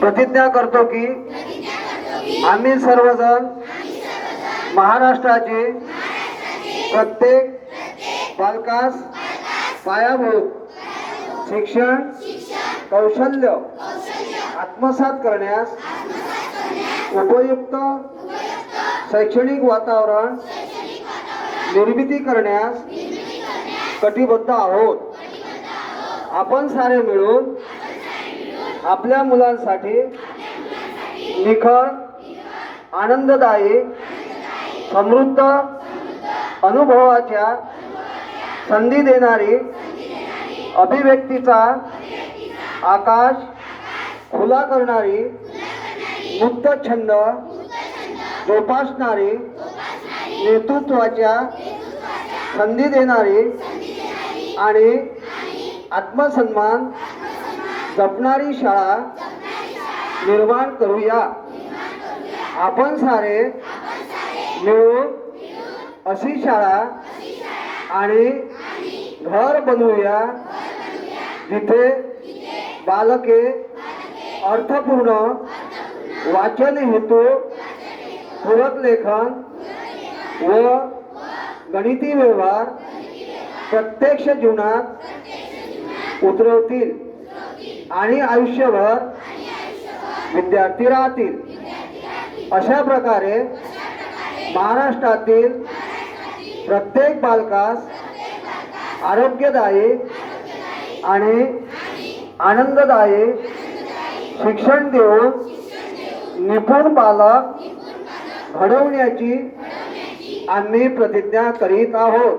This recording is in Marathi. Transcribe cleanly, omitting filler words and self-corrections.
प्रतिज्ञा करतो की आम्ही सर्वजण महाराष्ट्राचे प्रत्येक बालकास पायाभूत शिक्षण कौशल्य आत्मसात करण्यास उपयुक्त शैक्षणिक वातावरण निर्मिती करण्यास कटिबद्ध आहोत। आपण सारे मिळून आपल्या मुलांसाठी निखळ आनंददायी समृद्ध अनुभवाच्या संधी देणारी अभिव्यक्तीचा आकाश खुला करणारी मुक्त छंद जोपासणारी नेतृत्वाच्या संधी देणारी आणि आत्मसन्मान जपणारी शाळा निर्माण करूया। आपण सारे मिळून अशी शाळा आणि घर बनवूया जिथे बालके अर्थपूर्ण वाचन हेतू पूरक लेखन व गणिती व्यवहार प्रत्यक्ष जीवनात उतरवतील आणि आयुष्यभर विद्यार्थी राहतील। अशा प्रकारे महाराष्ट्रातील प्रत्येक बालकास आरोग्यदायी आणि आनंददायी शिक्षण देऊन निपुण बालक घडवण्याची आम्ही प्रतिज्ञा करीत आहोत।